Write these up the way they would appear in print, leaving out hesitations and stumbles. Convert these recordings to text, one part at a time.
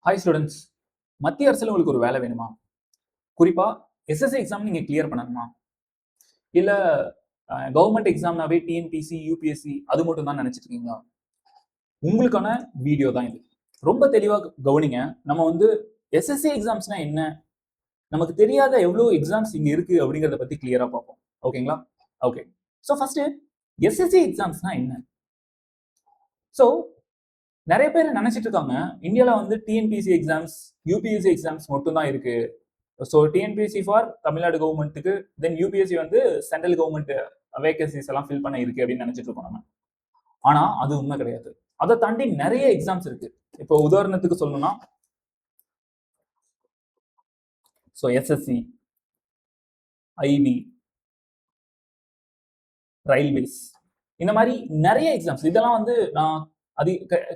Hi students, மத்திய அரசுல உங்களுக்கு ஒரு வேலை வேணுமா? குறிப்பா எஸ்எஸ்சி எக்ஸாம் நீங்க கிளியர் பண்ணணுமா? இல்ல கவர்மெண்ட் எக்ஸாம்னாவே டிஎன்பிசி, யூபிஎஸ்சி அது மட்டும் தான் நினைச்சிட்டு இருக்கீங்களா? உங்களுக்கான வீடியோ தான் இது. ரொம்ப தெளிவா கவனிங்க. நம்ம வந்து எஸ்எஸ்சி எக்ஸாம்ஸ்னா என்ன? நமக்கு தெரியாத எவ்வளவு எக்ஸாம்ஸ் இங்க இருக்கு அப்படிங்கிறத பத்தி கிளியரா பார்ப்போம். ஓகேங்களா? ஓகே. ஸோ ஃபர்ஸ்ட் எஸ்எஸ்சி எக்ஸாம்ஸ்னா என்ன? ஸோ நிறைய பேர் நினைச்சிட்டு இருக்காங்க இந்தியால வந்து டிஎன்பிசி எக்ஸாம்ஸ், யூபிஎஸ்சி எக்ஸாம்ஸ் மட்டும் தான் இருக்கு. ஸோ டிஎன்பிஎஸ்சி ஃபார் தமிழ்நாடு கவர்மெண்ட்டுக்கு, தென் யூபிஎஸ்சி வந்து சென்ட்ரல் கவர்மெண்ட் வேகன்சிஸ் எல்லாம் ஃபில் பண்ண இருக்கு அப்படின்னு நினைச்சிட்டு இருக்கோம் நம்ம. ஆனா அது உண்மை கிடையாது. அதை தாண்டி நிறைய எக்ஸாம்ஸ் இருக்கு. இப்போ உதாரணத்துக்கு சொல்லணும்னா ஸோ எஸ்எஸ்சி, ஐபி, ரயில்வேஸ், இந்த மாதிரி நிறைய எக்ஸாம்ஸ். இதெல்லாம் வந்து நான்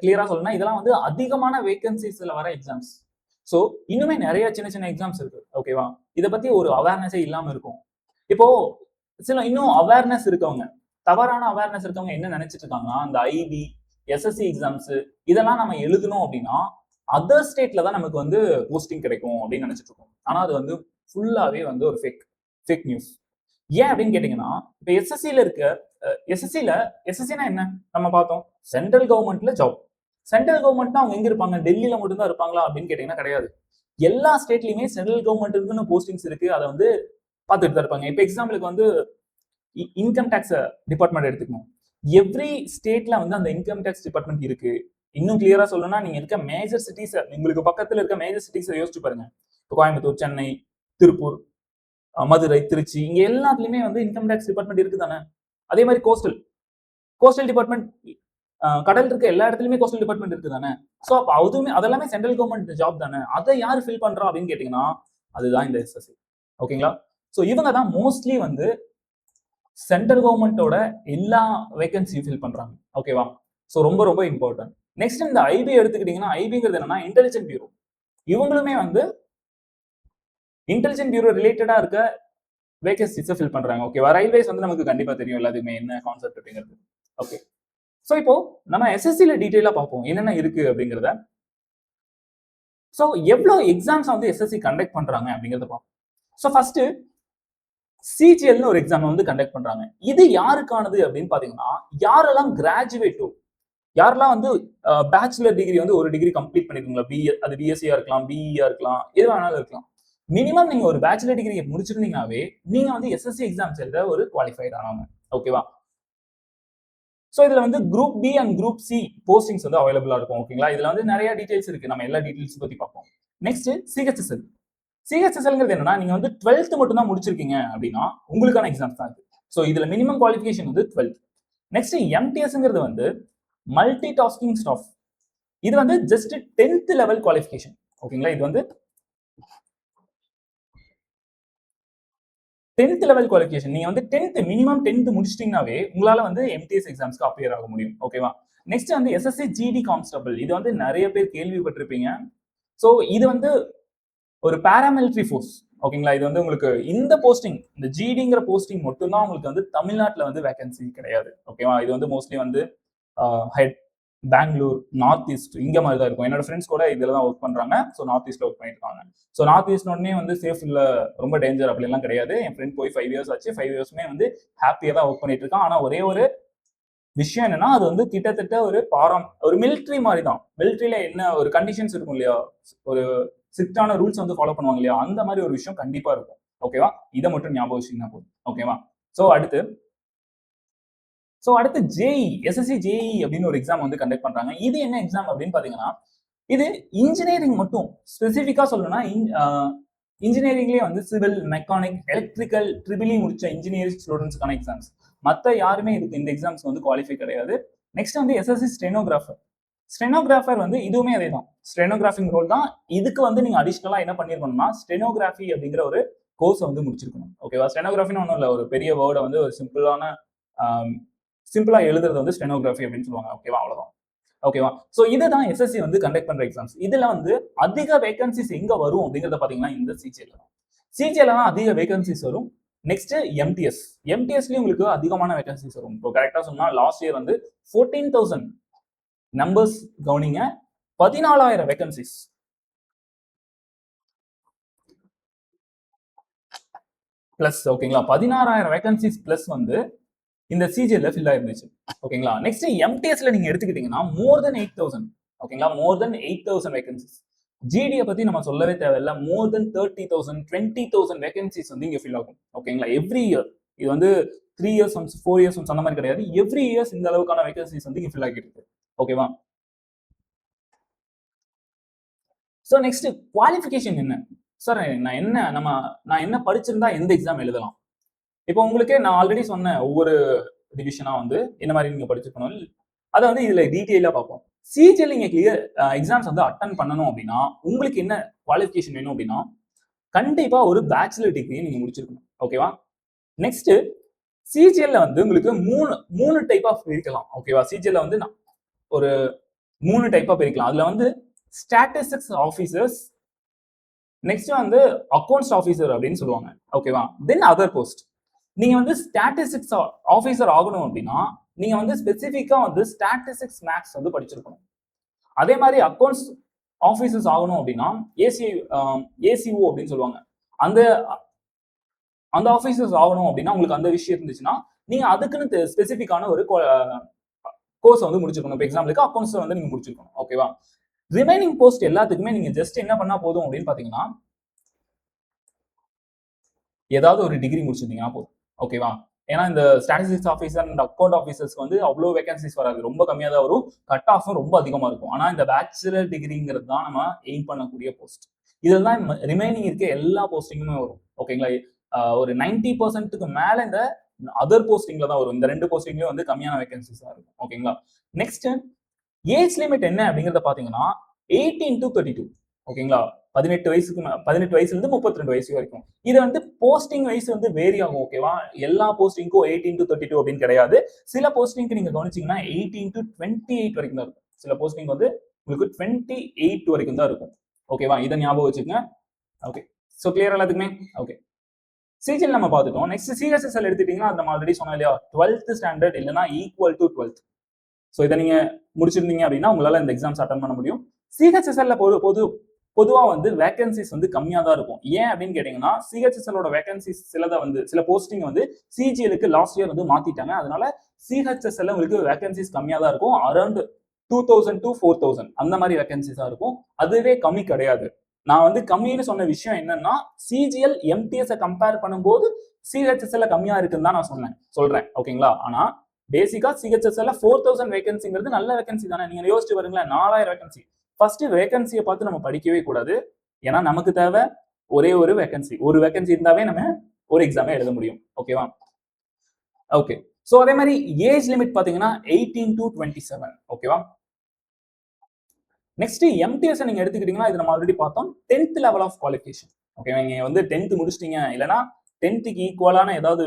கிளியரா சொல்லணும்னா இதெல்லாம் வந்து அதிகமான வேகன்சிஸ்ல வர எக்ஸாம்ஸ். ஸோ இன்னுமே நிறைய சின்ன சின்ன எக்ஸாம்ஸ் இருக்கு. ஓகேவா? இதை பத்தி ஒரு அவேர்னஸே இல்லாம இருக்கும். இப்போ சில இன்னும் அவேர்னஸ் இருக்கவங்க, தவறான அவேர்னஸ் இருக்கவங்க என்ன நினைச்சிட்டு இருக்காங்கன்னா, அந்த ஐபி, எஸ்எஸ்சி எக்ஸாம்ஸ் இதெல்லாம் நம்ம எழுதணும் அப்படின்னா அதர் ஸ்டேட்ல தான் நமக்கு வந்து போஸ்டிங் கிடைக்கும் அப்படின்னு நினைச்சிட்டு இருக்கோம். ஆனா அது வந்து ஃபுல்லாவே வந்து ஒரு ஃபேக் நியூஸ். ஏன் அப்படின்னு கேட்டீங்கன்னா, இப்போ எஸ்எஸ்சில இருக்க எஸ்எஸ்சினா என்ன நம்ம பார்த்தோம், சென்ட்ரல் கவர்மெண்ட்ல ஜாப். சென்ட்ரல் கவர்மெண்ட்னா அவங்க எங்க இருப்பாங்க? டெல்லியில மட்டும் தான் இருப்பாங்களா அப்படின்னு கேட்டீங்கன்னா கிடையாது. எல்லா ஸ்டேட்லயுமே சென்ட்ரல் கவர்மெண்ட்டுக்குன்னு போஸ்டிங்ஸ் இருக்கு. அதை வந்து பார்த்துட்டு தான் இருப்பாங்க. இப்போ எக்ஸாம்பிளுக்கு வந்து இன்கம் டேக்ஸ் டிபார்ட்மெண்ட் எடுத்துக்கணும். எவ்ரி ஸ்டேட்ல வந்து அந்த இன்கம் டேக்ஸ் டிபார்ட்மெண்ட் இருக்கு. இன்னும் கிளியரா சொல்லணும்னா நீங்க இருக்க மேஜர் சிட்டிஸ், உங்களுக்கு பக்கத்துல இருக்க மேஜர் சிட்டிஸை யோசிச்சு பாருங்க. கோயம்புத்தூர், சென்னை, திருப்பூர், மதுரை, திருச்சி, இங்க எல்லாத்துலயுமே வந்து இன்கம் டேக்ஸ் டிபார்ட்மெண்ட் இருக்கு தானே. அதே மாதிரி கோஸ்டல் டிபார்ட்மெண்ட், கடல் இருக்க எல்லா இடத்துலயுமே கோஸ்டல் டிபார்ட்மெண்ட் இருக்கு தானே. ஸோ அப்போ அதுவுமே அதெல்லாமே சென்ட்ரல் கவர்மெண்ட் ஜாப் தானே. அதை யார் ஃபில் பண்றா அப்படின்னு கேட்டீங்கன்னா அதுதான் இந்த எஸ்எஸ்சி. ஓகேங்களா? ஸோ இவங்க தான் மோஸ்ட்லி வந்து சென்ட்ரல் கவர்மெண்டோட எல்லா வேகன்சியும் ஃபில் பண்றாங்க. ஓகேவா? ஸோ ரொம்ப ரொம்ப இம்பார்ட்டன்ட். நெக்ஸ்ட் இந்த ஐபி எடுத்துக்கிட்டீங்கன்னா, ஐபிங்கிறது என்னன்னா இன்டெலிஜென்ட் பியூரோ. இவங்களுமே வந்து இன்டெலிஜென்ட் பியூரோ ரிலேட்டடா இருக்க வேகன்சிஸை ஃபில் பண்றாங்க. ஓகேவா? ரயில்வேஸ் வந்து நமக்கு கண்டிப்பா தெரியும் எல்லாத்துக்குமே என்ன கான்செப்ட் அப்படிங்கிறது. ஓகே. ஸோ இப்போ நம்ம எஸ்எஸ்சில டீட்டெயிலா பார்ப்போம் என்னென்ன இருக்கு அப்படிங்கிறத. ஸோ எவ்வளோ எக்ஸாம்ஸ் வந்து எஸ்எஸ்சி கண்டக்ட் பண்றாங்க அப்படிங்கிறத பார்ப்போம். ஸோ ஃபர்ஸ்ட் சிஜிஎல்னு ஒரு எக்ஸாம் வந்து கண்டக்ட் பண்றாங்க. இது யாருக்கானது அப்படின்னு பாத்தீங்கன்னா, யாரெல்லாம் கிராஜுவேட்டோ, யாரெல்லாம் வந்து பேச்சுலர் டிகிரி வந்து ஒரு டிகிரி கம்ப்ளீட் பண்ணிருக்கீங்களா, அது பிஎஸ்சியா இருக்கலாம், பிஇயா இருக்கலாம், எது வேணாலும் இருக்கலாம். மினிமம் நீங்க ஒரு பேச்சுலர் டிகிரி முடிச்சிருந்தீங்கன்னாவே நீங்க வந்து எஸ்எஸ்சி எக்ஸாம்ஸ் எழுத ஒரு குவாலிஃபைட் ஆனவங்க. ஓகேவா? ஸோ இதுல வந்து group B and group C postings வந்து அவைலபிளா இருக்கும். ஓகேங்களா? இதுல வந்து நிறைய டீடைல்ஸ் இருக்கு. நம்ம எல்லா டீடைல்ஸ் பத்தி பார்ப்போம். Next CHSL. சிஹெச்எஸ்எல்ங்கிறது என்னன்னா, நீங்க வந்து 12th மட்டும் தான் முடிச்சிருக்கீங்க அப்படின்னா உங்களுக்கான எக்ஸாம்ஸ் தான் இது. ஸோ இதுல மினிமம் குவாலிஃபிகேஷன் வந்து 12th. நெக்ஸ்ட் எம்டிஎஸ்ங்கிறது வந்து மல்டி டாஸ்கிங் ஸ்டாஃப். இது வந்து ஜஸ்ட் 10th லெவல் குவாலிஃபிகேஷன். ஓகேங்களா? இது வந்து 10th லெவல் குவாலிஃபிகேஷன். நீங்க வந்து 10th மினிமம் 10th முடிச்சிட்டீங்கன்னாவே உங்களால வந்து எம்டிஎஸ் எக்ஸாம்ஸ்க்கு அப்பியர் ஆக முடியும். ஓகேவா? நெக்ஸ்ட் வந்து எஸ்எஸ்சி ஜிடி கான்ஸ்டபிள். இது வந்து நிறைய பேர் கேள்விப்பட்டிருப்பீங்க. ஸோ இது வந்து ஒரு பாராமிலிட்டரி ஃபோர்ஸ். ஓகேங்களா? இது வந்து உங்களுக்கு இந்த போஸ்டிங், இந்த ஜிடிங்கிற போஸ்டிங் மட்டும் தான் உங்களுக்கு வந்து தமிழ்நாட்டில் வந்து வேகன்சி கிடையாது. ஓகேவா? இது வந்து மோஸ்ட்லி வந்து ஹெட் பெங்களூர், நார்த் ஈஸ்ட் இங்க மாதிரி தான் இருக்கும். என்னோட ஃப்ரெண்ட்ஸ் கூட இதுல தான் ஒர்க் பண்றாங்க. ஸோ நார்த் ஈஸ்ட்ல ஒர்க் பண்ணிட்டு இருக்காங்க. ஸோ நார்த் ஈஸ்ட் உடனே வந்து சேஃப் இல்ல, ரொம்ப டேஞ்சர் அப்படிலாம் கிடையாது. என் ஃப்ரெண்ட் போய் 5 இயர்ஸ் ஆச்சு. 5 இயர்ஸ்மே வந்து ஹாப்பியா தான் ஒர்க் பண்ணிட்டு இருக்கான். ஆனா ஒரே ஒரு விஷயம் என்னன்னா, அது வந்து கிட்டத்தட்ட ஒரு மிலிட்ரி மாதிரி தான். மிலிட்ரியில என்ன ஒரு கண்டிஷன்ஸ் இருக்கும் இல்லையா, ஒரு ஸ்ட்ரிக்டான ரூல்ஸ் வந்து ஃபாலோ பண்ணுவாங்க இல்லையா, அந்த மாதிரி ஒரு விஷயம் கண்டிப்பா இருக்கும். ஓகேவா? இதை மட்டும் ஞாபகம் வச்சுக்கினா போதும். ஓகேவா? ஸோ அடுத்து ஜேஇ, எஸ்எஸ்சி ஜேஇ அப்படின்னு ஒரு எக்ஸாம் வந்து கண்டக்ட் பண்றாங்க. இது என்ன எக்ஸாம் அப்படின்னு பாத்தீங்கன்னா, இது இன்ஜினியரிங் மட்டும் ஸ்பெசிஃபிக்கா சொல்லணும்னா இன்ஜினியரிங்லேயே வந்து சிவில், மெக்கானிக், எலக்ட்ரிக்கல், ட்ரிபிள் முடிச்ச இன்ஜினியரிங் ஸ்டூடெண்ட்ஸ்க்கான எக்ஸாம்ஸ். மற்ற யாருமே இதுக்கு இந்த எக்ஸாம்ஸ் வந்து குவாலிஃபை கிடையாது. நெக்ஸ்ட் வந்து எஸ்எஸ்சி ஸ்டெனோகிராஃபர் வந்து இதுவுமே அதே தான். ஸ்டெனோகிராஃபிங் ரோல் தான். இதுக்கு வந்து நீங்க அடிஷனலா என்ன பண்ணிருக்கணும்னா ஸ்டெனோகிராஃபி அப்படிங்கிற ஒரு கோர்ஸ் வந்து முடிச்சிருக்கணும். ஓகேவா? ஸ்டெனோகிராஃபின்னு ஒன்றும் இல்லை, ஒரு பெரிய வேர்டை வந்து ஒரு சிம்பிளா எழுதுறது வந்து ஸ்டெனோகிராஃபி அப்படின்னு சொல்லுவாங்க. ஓகேவா? அவ்வளவுதான். ஓகேவா? சோ இதுதான் எஸ்எஸ்சி வந்து கண்டக்ட் பண்ற எக்ஸாம்ஸ். இதுல வந்து அதிக வேகன்சிஸ் எங்க வரும் அப்படிங்கறத பாத்தீங்கன்னா இந்த சிஜிஎல் தான் அதிக வேகன்சிஸ் வரும். நெக்ஸ்ட் எம்டிஎஸ்லயும் உங்களுக்கு அதிகமான வேகன்சிஸ் வரும். இப்போ கரெக்டா சொன்னா லாஸ்ட் இயர் வந்து 14,000 நம்பர்ஸ் கவனிங்க, 14,000 வேகன்சிஸ். பிளஸ் ஓகேங்களா 16,000 வேகன்சிஸ் பிளஸ் வந்து இந்த சிஜிஎல்ல ஃபில் ஆயிருந்துச்சு ஓகேங்களா. நெக்ஸ்ட் எம்டிஎஸ்ல நீங்க எடுத்துக்கிட்டீங்கன்னா மோர் தென் 8,000 ஓகேங்களா, மோர் தென் 8,000 வேகன்சிஸ். ஜிடியை பத்தி நம்ம சொல்லவே தேவையில்ல, மோர் தென் 30,000 20,000 வேகன்சிஸ் வந்து இங்க ஃபில் ஆகும் ஓகேங்களா எவ்ரி இயர். இது வந்து 3 இயர்ஸ் ஒன்ஸ் 4 இயர்ஸ் ஒன்ஸ் அந்த மாதிரி கிடையாது, எவ்ரி இயர்ஸ் இந்த அளவுக்கான வேகன்சிஸ் வந்து இங்க ஃபில் ஆகிட்டு இருக்கு ஓகேவா. ஸோ நெக்ஸ்ட் குவாலிஃபிகேஷன் என்ன சார், நான் என்ன படிச்சிருந்தா எந்த எக்ஸாம் எழுதலாம். இப்போ உங்களுக்கு நான் ஆல்ரெடி சொன்னேன் ஒவ்வொரு டிவிஷனா வந்து என்ன மாதிரி நீங்க படிச்சிருக்கணும், அதை வந்து இதுல டீட்டெயிலா பார்ப்போம். சிஜிஎல் நீங்க கிளியர் எக்ஸாம்ஸ் வந்து அட்டன் பண்ணணும் அப்படின்னா உங்களுக்கு என்ன குவாலிஃபிகேஷன் வேணும் அப்படின்னா கண்டிப்பா ஒரு பேச்சுலர் டிகிரி நீங்க முடிச்சிருக்கணும் ஓகேவா. நெக்ஸ்ட் சிஜிஎல்ல வந்து உங்களுக்கு மூணு டைப் ஆஃப் பிரிக்கலாம் ஓகேவா. சிஜிஎல்ல வந்து ஒரு 3 டைப்பா பிரிக்கலாம். அதுல வந்து ஸ்டாட்டிஸ்டிக்ஸ் ஆஃபீஸர்ஸ், நெக்ஸ்ட் வந்து அக்கௌண்ட்ஸ் ஆஃபீஸர் அப்படின்னு சொல்லுவாங்க ஓகேவா. Then other post. நீங்க வந்து ஸ்டாட்டிஸ்டிக்ஸ் ஆஃபீஸர் ஆகணும் அப்படின்னா நீங்க வந்து ஸ்பெசிஃபிக்கா வந்து ஸ்டாட்டிஸ்டிக்ஸ் மேக்ஸ் வந்து படிச்சிருக்கணும். அதே மாதிரி அக்கௌண்ட்ஸ் ஆஃபீஸர்ஸ் ஆகணும் அப்படின்னா ஏசிஓ அப்படின்னு சொல்லுவாங்க. அந்த ஆஃபீஸர்ஸ் ஆகணும் அப்படின்னா உங்களுக்கு அந்த விஷயம் இருந்துச்சுன்னா நீங்க அதுக்குன்னு ஸ்பெசிஃபிக்கான ஒரு கோர்ஸ் வந்து முடிச்சிருக்கணும். இப்போ எக்ஸாம்பிளுக்கு அக்கௌண்ட்ஸ் வந்து நீங்க முடிச்சிருக்கணும் ஓகேவா. ரிமைனிங் போஸ்ட் எல்லாத்துக்குமே நீங்க ஜஸ்ட் என்ன பண்ணா போதும் அப்படின்னு பாத்தீங்கன்னா ஏதாவது ஒரு டிகிரி முடிச்சிருந்தீங்கன்னா போதும் ஓகேவா. ஏன்னா இந்த ஸ்டாட்டிஸ்டிக்ஸ் ஆஃபீஸர் அண்ட் அக்கௌண்ட் ஆஃபீஸர்ஸ்க்கு வந்து அவ்வளோ வேகன்சிஸ் வராது, ரொம்ப கம்மியாக தான் வரும், கட் ஆஃபும் ரொம்ப அதிகமாக இருக்கும். ஆனால் இந்த பேச்சுலர் டிகிரிங்கிறது தான் நம்ம எய்ம் பண்ணக்கூடிய போஸ்ட். இதில் தான் ரிமைனிங் இருக்க எல்லா போஸ்டிங்குமே வரும் ஓகேங்களா. ஒரு 90% மேலே இந்த அதர் போஸ்டிங்ல தான் வரும். இந்த 2 போஸ்டிங்லேயும் வந்து கம்மியான வேகன்சிஸ் தான் இருக்கும் ஓகேங்களா. நெக்ஸ்ட் ஏஜ் லிமிட் என்ன அப்படிங்கிறத பார்த்தீங்கன்னா 18 to 32 ஓகேங்களா. 18 வயசுல இருந்து 32 வயசு வரைக்கும். இது வந்து போஸ்டிங் வைஸ் வந்து வேரி ஆகும் ஓகேவா. எல்லா போஸ்டிங்க்கும் 18 to 32 அப்படின்னு கிடையாது. சில போஸ்டிங்க்கு நீங்க கவனிச்சீங்கன்னா 18 to 28 வரைக்கும் தான் இருக்கும். சில போஸ்டிங் வந்து உங்களுக்கு 28 வரைக்கும் தான் இருக்கும் ஓகேவா. இதை ஞாபகம் வச்சுக்கோங்க ஓகே. ஸோ கிளியர் எல்லாத்துக்குமே ஓகே. சிஜிஎல் நம்ம பார்த்துட்டோம். நெக்ஸ்ட் சிஹெச்எஸ்எல் எடுத்துட்டீங்கன்னா நம்ம ஆல்ரெடி சொன்னோம் இல்லையா, 12th ஸ்டாண்டர்ட் இல்லைன்னா ஈக்குவல் டு 12th. ஸோ இதை நீங்க முடிச்சிருந்தீங்க அப்படின்னா உங்களால இந்த எக்ஸாம்ஸ் அட்டன் பண்ண முடியும். சிஹெச்எஸ்எல்ல பொதுவா வந்து வேகன்சிஸ் வந்து கம்மியா தான் இருக்கும். ஏன் அப்படின்னு கேட்டீங்கன்னா சிஹெச்எஸ்எலோட வேகன்சிஸ் சில போஸ்டிங் வந்து சிஜிஎலுக்கு லாஸ்ட் இயர் வந்து மாத்திட்டாங்க. அதனால சிஹெச்எஸ்எல்ல உங்களுக்கு வேகன்சிஸ் கம்மியா தான் இருக்கும். அரௌண்ட் 2000 to 4000 அந்த மாதிரி வேகன்சிஸா இருக்கும். அதுவே கம்மி கிடையாது. நான் வந்து கம்மின்னு சொன்ன விஷயம் என்னன்னா சிஜிஎல் எம்டிஎஸ் கம்பேர் பண்ணும்போது சிஹெச்எஸ்எல்ல கம்மியா இருக்குன்னு தான் நான் சொல்றேன் ஓகேங்களா. ஆனா பேசிக்கா சிஹெச்எஸ்எல்ல 4000 வேகன்சிங்கிறது நல்ல வேகன்சி தானே. நீங்க யோசிச்சு பாருங்களேன், 4000 வேகன்சி. ஃபர்ஸ்ட் வேகன்சியை பார்த்து நம்ம படிக்கவே கூடாது. ஏன்னா நமக்கு தேவை ஒரே ஒரு வேகன்சி இருந்தாவே நம்ம ஒரு எக்ஸாமே எழுத முடியும் ஓகேவா. ஓகே. ஸோ அதே மாதிரி ஏஜ் லிமிட் பாத்தீங்கன்னா 18 to 27 ஓகேவா. நெக்ஸ்ட் எம்டிஎஸ் நீங்க எடுத்துக்கிட்டீங்கன்னா இது நம்ம ஆல்ரெடி பார்த்தோம் 10th லெவல் ஆஃப் குவாலிஃபிகேஷன் ஓகேவா. நீங்க வந்து 10th முடிச்சிட்டீங்க இல்லைன்னா 10th ஈக்குவலான ஏதாவது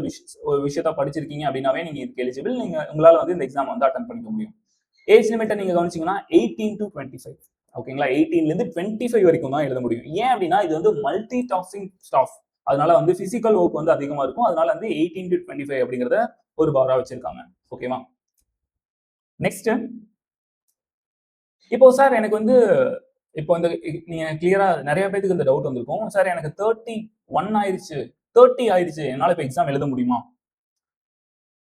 ஒரு விஷயத்த படிச்சிருக்கீங்க அப்படின்னாவே நீங்க இதுக்கு எலிஜிபிள். நீங்க உங்களால வந்து இந்த எக்ஸாம் வந்து அட்டன் பண்ணிக்க முடியும். ஏஜ் லிமிட்டை நீங்க கவனிச்சீங்கன்னா 18 to 25 ஓகேங்களா. 18ல இருந்து 25 வரைக்கும் தான் எழுத முடியும். ஏன் அப்படின்னா இது வந்து மல்டி டாஸ்கிங் ஸ்டாஃப், அதனால வந்து பிசிக்கல் ஒர்க் வந்து அதிகமா இருக்கும். அதனால வந்து 18 to 25 அப்படிங்கிறத ஒரு பாரா வச்சிருக்காங்க ஓகேவா. நெக்ஸ்ட் இப்போ சார் எனக்கு வந்து இப்போ இந்த நீங்க கிளியரா நிறைய பேருக்கு இந்த டவுட் வந்திருக்கும், சார் எனக்கு 31 ஆயிடுச்சு 30 ஆயிடுச்சு என்னால இப்போ எக்ஸாம் எழுத முடியுமா,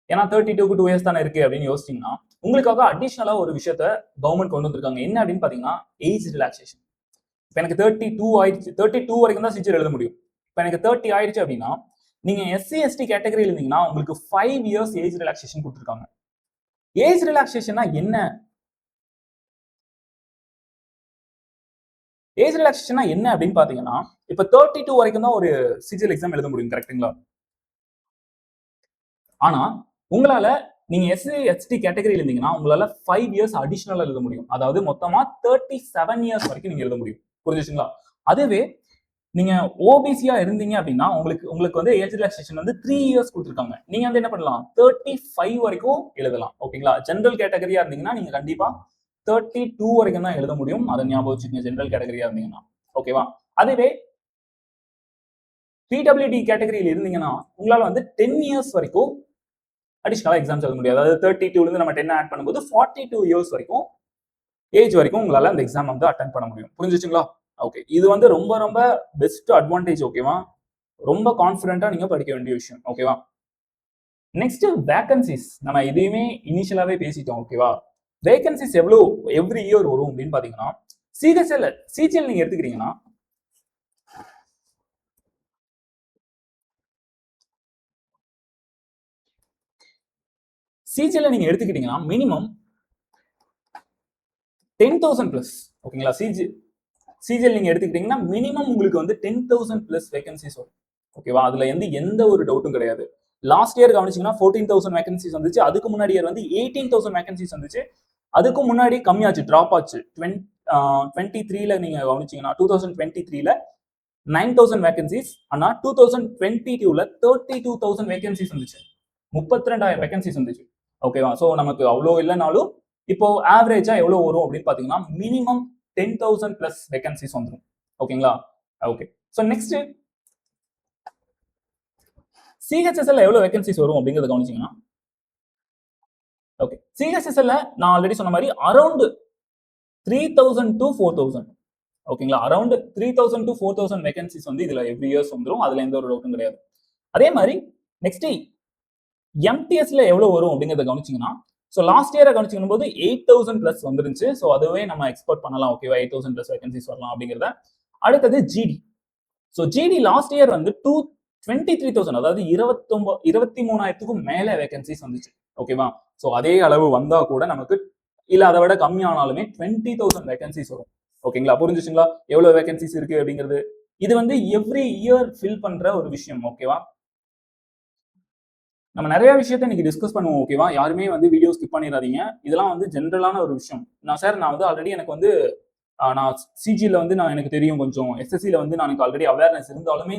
ஏன்னா 32க்கு 2 இயர்ஸ் தானே இருக்கு அப்படின்னு யோசிச்சீங்கன்னா உங்களுக்காக அடிஷனலா ஒரு விஷயத்த கவர்மெண்ட் கொண்டு வந்திருக்காங்க. என்ன அப்படின்னு பாத்தீங்கன்னா ஏஜ் ரிலாக்ஸேஷன். இப்போ எனக்கு 32 ஆயிடுச்சு, 32 வரைக்கும் தான் சிஜிஎல் எழுத முடியும். இப்போ எனக்கு 30 ஆயிடுச்சு அப்படின்னா நீங்க எஸ்சி எஸ்டி கேட்டகரி இருந்தீங்கன்னா உங்களுக்கு 5 இயர்ஸ் ஏஜ் ரிலாக்ஸேஷன் கொடுத்துருக்காங்க. ஏஜ் ரிலாக்ஸேஷன்னா என்ன? ஏஜ் ரிலாக்ஸேஷனா என்ன அப்படின்னு பாத்தீங்கன்னா இப்ப 32 வரைக்கும் தான் ஒரு சிஜிஎல் எக்ஸாம் எழுத முடியும் கரெக்ட்டுங்களா. ஆனா உங்களால நீங்க எஸ்சி எஸ்டி கேட்டகரி இருந்தீங்கன்னா உங்களால 5 இயர்ஸ் அடிஷனல் எழுத முடியும். அதாவது மொத்தமா 37 இயர்ஸ் வரைக்கும் நீங்க எழுத முடியும். புரிஞ்சுச்சுங்களா. அதுவே நீங்க ஓபிசியா இருந்தீங்க அப்படின்னா உங்களுக்கு வந்து ஏஜ் ரிலாக்ஸேஷன் வந்து 3 இயர்ஸ் கொடுத்துருக்காங்க. நீங்க வந்து என்ன பண்ணலாம் 35 வரைக்கும் எழுதலாம் ஓகேங்களா. ஜெனரல் கேட்டகரியா இருந்தீங்கன்னா நீங்க கண்டிப்பா 32 வரைக்கும் தான் எழுத முடியும். அதை ஞாபகம் வச்சுக்கோங்க ஜெனரல் கேட்டகரியா இருந்தீங்கன்னா ஓகேவா. அதுவே பிடபிள்யூடி கேட்டகரியில் இருந்தீங்கன்னா உங்களால வந்து 10 இயர்ஸ் வரைக்கும் அடிஷனலா எக்ஸாம்ஸ் எழுத முடியாது. அதாவது 32ல இருந்து நம்ம 10 ஆட் பண்ணும்போது 42 இயர்ஸ் வரைக்கும் ஏஜ் வரைக்கும் உங்களால அந்த எக்ஸாம் வந்து அட்டன் பண்ண முடியும். புரிஞ்சுச்சுங்களா. ஓகே. இது வந்து ரொம்ப ரொம்ப பெஸ்ட் அட்வான்டேஜ் ஓகேவா. ரொம்ப கான்ஃபிடென்ட்டா நீங்க படிக்க வேண்டிய விஷயம். ஓகேவா? Next vacancies. நம்ம இதையுமே இனிஷியலாவே பேசிட்டோம். ஓகேவா? வேகன்சிஸ் எவ்வளவு எவ்ரி இயர் வரும் அப்படின்னு பாத்தீங்கன்னா, சிஜிஎல் நீங்க எடுத்துக்கிறீங்கன்னா சிஜிஎல் நீங்க எடுத்துக்கிட்டீங்கன்னா மினிமம் 10,000 பிளஸ். ஓகேங்களா? சிஜிஎல் நீங்க எடுத்துக்கிட்டீங்கன்னா மினிமம் உங்களுக்கு வந்து 10,000 பிளஸ் வேகன்சிஸ் வரும். ஓகேவா? அதுல எந்த ஒரு டவுட்டும் கிடையாது. லாஸ்ட் இயர் கவனிச்சீங்கன்னா 14,000 வேகன்சிஸ் வந்துச்சு. அதுக்கு முன்னாடி இயர் வந்து 18,000 வேகன்சிஸ் வந்துச்சு. அதுக்கு முன்னாடி கம்மியாச்சு, டிராப் ஆச்சு. 23ல நீங்க கவனிச்சீங்கன்னா 2023ல 9,000 வேகன்சிஸ். ஆனா 2022ல 32,000 வேகன்சிஸ் வந்துச்சு. 32,000 வேகன்சிஸ் வந்துச்சு. ஓகேவா? சோ நமக்கு அவ்வளோ இல்லைனாலும் இப்போ ஆவரேஜா எவ்வளவு வரும் அப்படின்னு பாத்தீங்கன்னா மினிமம் 10,000 பிளஸ் வேகன்சிஸ் வந்துடும். ஓகேங்களா? ஓகே. சோ நெக்ஸ்ட் சிஹெச்எஸ்எல் எவ்வளவு வேகன்சிஸ் வரும் அப்படிங்கறத கவனிச்சீங்கன்னா, ஓகே, சிஹெச்எஸ்எல் நான் ஆல்ரெடி சொன்ன மாதிரி அரௌண்ட் 3,000 to 4,000. ஓகேங்களா? அரௌண்ட் 3,000 to 4,000 வேகன்சிஸ் வந்து இதுல எவ்ரி இயர்ஸ் வந்துடும். அதுல எந்த ஒரு டவுட்டும் கிடையாது. அதே மாதிரி நெக்ஸ்ட் எம்டிஎஸ்ல எவ்வளவு வரும் அப்படிங்கறத கவனிச்சீங்கன்னா, ஸோ லாஸ்ட் இயரை கவனிச்சிக்கும் போது 8,000 பிளஸ் வந்துருச்சு. ஸோ அதுவே நம்ம எக்ஸ்பெக்ட் பண்ணலாம். ஓகேவா? 8,000 பிளஸ் வேகன்சிஸ் வரலாம் அப்படிங்கிறத. அடுத்தது GD. So GD last year வந்து 23,000, அதாவது 23,000க்கும் மேல வேகன்சிஸ் வந்துச்சு. ஓகேவா? ஸோ அதே அளவு வந்தா கூட நமக்கு இல்ல அதை விட கம்மியானாலுமே 20,000 வேகன்சிஸ் வரும். ஓகேங்களா? புரிஞ்சுச்சுங்களா எவ்வளவு வேகன்சிஸ் இருக்கு அப்படிங்கிறது? இது வந்து எவ்ரி இயர் ஃபில் பண்ற ஒரு விஷயம். ஓகேவா? நம்ம நிறைய விஷயத்த இன்னைக்கு டிஸ்கஸ் பண்ணுவோம். ஓகேவா? யாருமே வந்து வீடியோ ஸ்கிப் பண்ணிடாதீங்க. இதெல்லாம் வந்து ஜென்ரலான ஒரு விஷயம். நான் வந்து ஆல்ரெடி எனக்கு வந்து நான் சிஜில வந்து எனக்கு தெரியும் கொஞ்சம். எஸ்எஸ்சில வந்து எனக்கு ஆல்ரெடி அவேர்னஸ் இருந்தாலுமே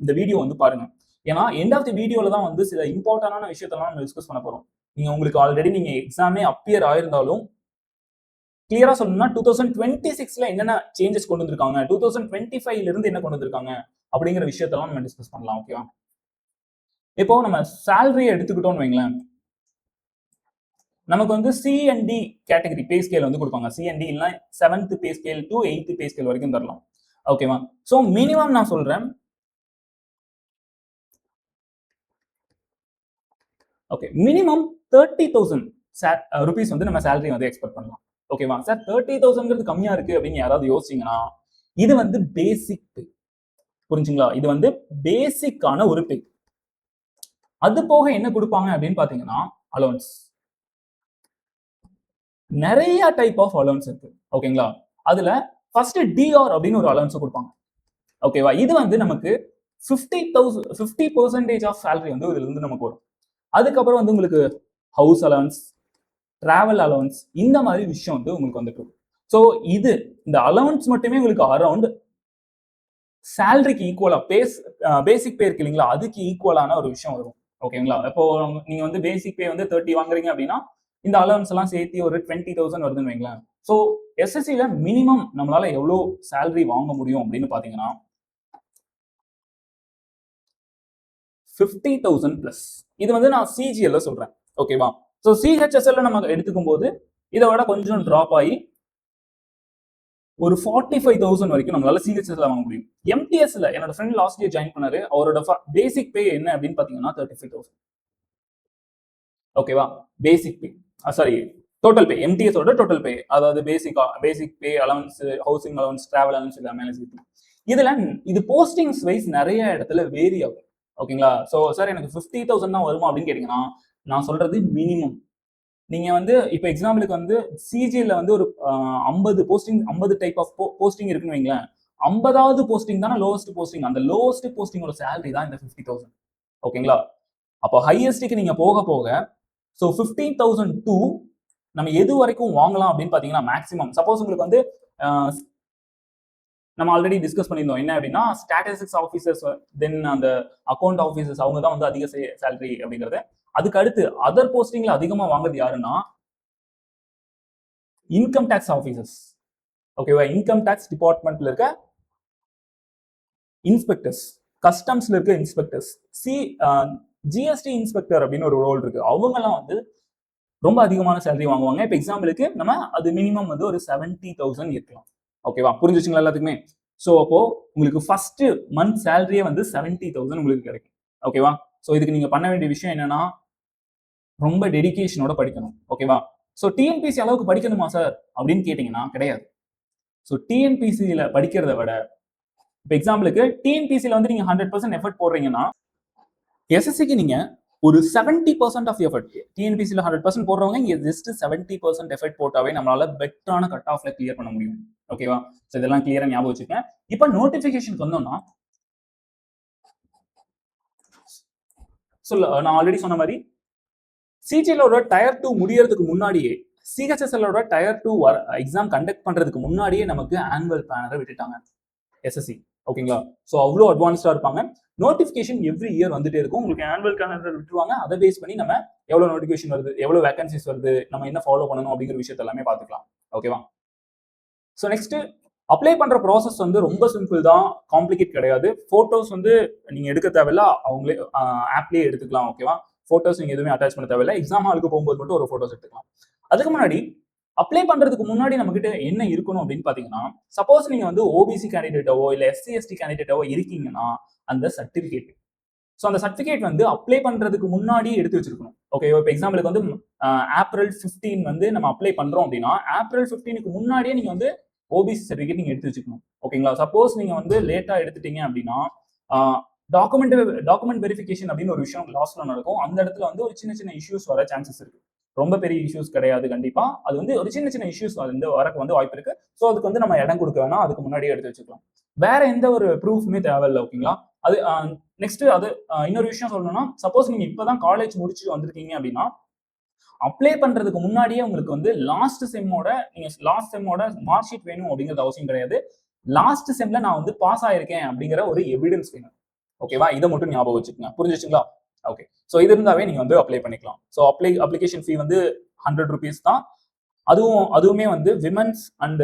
இந்த வீடியோ வந்து பாருங்க. ஏன்னா எண்ட் ஆஃப் தி வீடியோல தான் வந்து சில இம்பார்ட்டன்டான விஷயத்தெல்லாம் நம்ம டிஸ்கஸ் பண்ண போறோம். உங்களுக்கு ஆல்ரெடி நீங்க எக்ஸாமே அப்பியர் ஆயிருந்தாலும் கிளியரா சொல்லணும்னா 2026ல என்னென்ன சேஞ்சஸ் கொண்டு வந்திருக்காங்க, 2025ல இருந்து என்ன கொண்டு வந்திருக்காங்க அப்படிங்கிற விஷயத்தெல்லாம் நம்ம டிஸ்கஸ் பண்ணலாம். ஓகேவா? இப்போ நம்ம சேலரி எடுத்துக்கிட்டோம்னு வைங்களேன், நமக்கு வந்து சிஎன்டி கேட்டகரி பே ஸ்கேல் வந்து கொடுப்பாங்க. சிஎன்டி இல்ல 7th pay scale to 8th pay scale வரைக்கும் தரலாம். ஓகேவா? சோ மினிமம் நான் சொல்றேன். ஓகே, மினிமம் 30,000 ரூபீஸ் வந்து நம்ம சேலரி வந்து எக்ஸ்பெக்ட் பண்ணலாம். ஓகேவா? சார் 30,000ங்கிறது கம்மியா இருக்கு அப்படின்னு யாராவது யோசிச்சீங்கன்னா, இது வந்து பேசிக் பே. புரிஞ்சுங்களா? இது வந்து பேசிக்கான ஒரு பே. அது போக என்ன கொடுப்பாங்க அப்படின்னு பாத்தீங்கன்னா அலோன்ஸ். நிறைய டைப் ஆஃப் அலோன்ஸ் இருக்கு. ஓகேங்களா? அதுல ஃபர்ஸ்ட் டிஆர் அப்படின்னு ஒரு அலோன்ஸ் கொடுப்பாங்க. ஓகேவா? இது வந்து நமக்கு 50% ஆஃப் சேலரி வந்து இதுல இருந்து நமக்கு வரும். அதுக்கப்புறம் வந்து உங்களுக்கு ஹவுஸ் அலோன்ஸ், டிராவல் அலோன்ஸ், இந்த மாதிரி விஷயம் வந்து உங்களுக்கு வந்துட்டு. ஸோ இந்த அலோன்ஸ் மட்டுமே உங்களுக்கு அரௌண்ட் சேலரிக்கு ஈக்குவலா பேசிக் பே இருக்கு இல்லைங்களா, அதுக்கு ஈக்குவலான ஒரு விஷயம் வரும். ஓகேங்களா? இப்போ நீங்க வந்து பேசிக் பே வந்து 30 வாங்குறீங்க அப்படின்னா இந்த அலவன்ஸ் எல்லாம் சேர்த்து ஒரு 20,000 வருதுன்னு வைங்களேன். ஸோ எஸ்எஸ்சில மினிமம் நம்மளால எவ்வளவு சேலரி வாங்க முடியும் அப்படின்னு பாத்தீங்கன்னா 50,000 பிளஸ். இது வந்து நான் சிஜிஎல்ல சொல்றேன். ஓகேவா? ஸோ சிஹெச்எஸ்எல்ல நம்ம எடுத்துக்கும் போது இதை விட கொஞ்சம் டிராப் ஆகி ஒரு 45,000 வரைக்கும் நம்மளால சிஹெச்எஸ்ல வாங்க முடியும். எம்டிஎஸ்ல என்னோட ஃப்ரெண்ட் லாஸ்ட் இயர் ஜாயின் பண்ணாரு. அவரோட பேசிக் பே என்ன அப்படின்னு பாத்தீங்கன்னா 35,000. ஓகேவா? Basic pay, sorry, total pay. MTS ஓட டோட்டல் பே, அதாவது basic pay, allowance, housing allowance, travel allowance எல்லாமே சேர்த்து. இதுல இது போஸ்டிங்ஸ் வைஸ் நிறைய இடத்துல வேரி ஆகும். ஓகேங்களா? சோ சார் எனக்கு 50,000 தான் வருமா அப்படின்னு கேட்டீங்கன்னா, நான் சொல்றது மினிமம். நீங்க வந்து இப்ப எக்ஸாம்பிளுக்கு வந்து சிஜிஎல்ல வந்து ஒரு 50 டைப் ஆஃப் போஸ்டிங் இருக்குன்னு வைங்களேன். 50வது போஸ்டிங் தானே லோவஸ்ட் போஸ்டிங். அந்த லோவஸ்ட் போஸ்டிங்கோட சேலரி தான் இந்த 50,000. ஓகேங்களா? அப்போ ஹையஸ்டுக்கு நீங்க போக போக ஸோ 15,000 to நம்ம எது வரைக்கும் வாங்கலாம் அப்படின்னு பாத்தீங்கன்னா மேக்ஸிமம் சப்போஸ் உங்களுக்கு வந்து நம்ம ஆல்ரெடி டிஸ்கஸ் பண்ணியிருந்தோம் என்ன அப்படின்னா ஸ்டாட்டிஸ்டிக்ஸ் ஆஃபீஸர்ஸ், தென் அந்த அக்கௌண்ட் ஆஃபீஸர்ஸ், அவங்க தான் வந்து அதிக சேலரி அப்படிங்கிறது. அதுக்கு அடுத்து அதர் போஸ்டிங்ல அதிகமா வாங்குறது யாருன்னா இன்கம் டேக்ஸ் ஆஃபீஸர்ஸ். ஓகேவா? இன்கம் டேக்ஸ் டிபார்ட்மெண்ட்ல இருக்க இன்ஸ்பெக்டர்ஸ், கஸ்டம்ஸ்ல இருக்க இன்ஸ்பெக்டர்ஸ், ஜிஎஸ்டி இன்ஸ்பெக்டர் அப்படின்னு ஒரு ரோல் இருக்கு. அவங்க எல்லாம் வந்து ரொம்ப அதிகமான சேலரி வாங்குவாங்க. இப்போ எக்ஸாம்பிளுக்கு நம்ம அது மினிமம் வந்து ஒரு 70,000 இருக்கலாம். ஓகேவா? புரிஞ்சுச்சுங்களா எல்லாத்துக்குமே? ஸோ அப்போ உங்களுக்கு ஃபர்ஸ்ட் மந்த் சேலரியே வந்து 70,000 உங்களுக்கு கிடைக்கும். ஓகேவா? ஸோ இதுக்கு நீங்க பண்ண வேண்டிய விஷயம் என்னன்னா ரொம்ப டெடிகேஷனோட படிக்கணும். ஓகேவா? ஸோ டிஎன்பிசி அளவுக்கு படிக்கணுமா சார் அப்படின்னு கேட்டீங்கன்னா கிடையாது. ஸோ டிஎன்பிசியில படிக்கிறத விட இப்போ எக்ஸாம்பிளுக்கு டிஎன்பிசியில வந்து நீங்க 100% எஃபர்ட் போடுறீங்கன்னா எஸ்எஸ்சிக்கு நீங்க ஒரு 70% ஆஃப் எஃபர்ட், டிஎன்பிசியில் 100% போடுறவங்க இங்க ஜஸ்ட் 70% எஃபர்ட் போட்டாவே நம்மளால பெட்டரான கட் ஆஃப்ல கிளியர் பண்ண முடியும். ஓகேவா? ஸோ இதெல்லாம் கிளியரா ஞாபகம் வச்சுக்கேன். இப்போ நோட்டிபிகேஷனுக்கு வந்தோம்னா நான் ஆல்ரெடி சொன்ன மாதிரி சிஜிஎலோட டயர் 2 முடியறதுக்கு முன்னாடியே சிஹெச்எஸ்எலோட டயர் 2 எக்ஸாம் கண்டக்ட் பண்றதுக்கு முன்னாடியே நமக்கு ஆனுவல் பிளானரை விட்டுட்டாங்க எஸ்எஸ்சி. ஓகேங்களா? ஸோ அவ்வளோ அட்வான்ஸ்டா இருப்பாங்க. நோட்டிஃபிகேஷன் எவ்ரி இயர் வந்துட்டே இருக்கும். உங்களுக்கு ஆனுவல் பிளானர் விட்டுருவாங்க. அதை பேஸ் பண்ணி நம்ம எவ்வளோ நோட்டிஃபிகேஷன் வருது, எவ்வளோ வேகன்சிஸ் வருது, நம்ம என்ன ஃபாலோ பண்ணணும் அப்படிங்கிற விஷயத்த எல்லாமே பார்த்துக்கலாம். ஓகேவா? ஸோ நெக்ஸ்ட் அப்ளை பண்ற ப்ராசஸ் வந்து ரொம்ப சிம்பிள் தான், காம்ப்ளிகேட் கிடையாது. போட்டோஸ் வந்து நீங்க எடுக்க தேவையில்ல, அவங்களே ஆப்லேயே எடுத்துக்கலாம். ஓகேவா? போட்டோஸ் நீங்க எதுவுமே அட்டாச் பண்ண தேவையில்ல. எக்ஸாம் ஹாலுக்கு போகும்போது மட்டும் ஒரு போட்டோஸ் எடுத்துக்கலாம். அதுக்கு முன்னாடி அப்ளை பண்றதுக்கு முன்னாடி நம்ம கிட்ட என்ன இருக்கணும் அப்படின்னு பாத்தீங்கன்னா, சப்போஸ் நீங்க வந்து ஓபிசி கேண்டிடேட்டாவோ இல்ல எஸ்சி எஸ்டி கேண்டிடேட்டாவோ இருக்கீங்கன்னா அந்த சர்டிபிகேட். ஸோ அந்த சர்டிபிகேட் வந்து அப்ளை பண்றதுக்கு முன்னாடி எடுத்து வச்சிருக்கணும். ஓகே, இப்போ எக்ஸாம்பிளுக்கு வந்து ஏப்ரல் 15 வந்து நம்ம அப்ளை பண்றோம் அப்படின்னா ஏப்ரல் 15க்கு முன்னாடியே நீங்க வந்து ஓபிசி சர்டிபிகேட் நீங்க எடுத்து வச்சுக்கணும். ஓகேங்களா? சப்போஸ் நீங்க வந்து லேட்டா எடுத்துட்டீங்க அப்படின்னா டாக்குமெண்ட் வெரிஃபிகேஷன் அப்படின்னு ஒரு விஷயம் லாஸ்ட்ல நடக்கும். அந்த இடத்துல வந்து ஒரு சின்ன சின்ன இஷ்யூஸ் வர சான்சஸ் இருக்கு. ரொம்ப பெரிய இஷ்யூஸ் கிடையாது கண்டிப்பா. அது வந்து ஒரு சின்ன சின்ன இஷ்யூஸ் வந்து வரக்கு வந்து வாய்ப்பு இருக்கு. ஸோ அதுக்கு வந்து நம்ம இடம் கொடுக்க வேணாம், அதுக்கு முன்னாடியே எடுத்து வச்சுக்கலாம். வேற எந்த ஒரு ப்ரூஃப்மே தேவையில்லை. ஓகேங்களா? அது நெக்ஸ்ட் அது இன்னொரு விஷயம் சொல்லணும்னா, சப்போஸ் நீங்க இப்பதான் காலேஜ் முடிச்சுட்டு வந்திருக்கீங்க அப்படின்னா அப்ளை பண்றதுக்கு முன்னாடியே உங்களுக்கு வந்து லாஸ்ட் செம்மோட மார்க் ஷீட் வேணும் அப்படிங்கிறது அவசியம் கிடையாது. லாஸ்ட் செம்ல நான் வந்து பாஸ் ஆயிருக்கேன் அப்படிங்கிற ஒரு எவிடன்ஸ் வேணும். ஓகேவா? இதை மட்டும் ஞாபகம் வச்சுக்கோங்க. புரிஞ்சுச்சுங்களா? ஓகே. ஸோ இது இருந்தாவே நீங்க வந்து அப்ளை பண்ணிக்கலாம். ஸோ அப்ளிகேஷன் ஃபீ வந்து 100 rupees தான். அதுவுமே வந்து விமன்ஸ் அண்ட்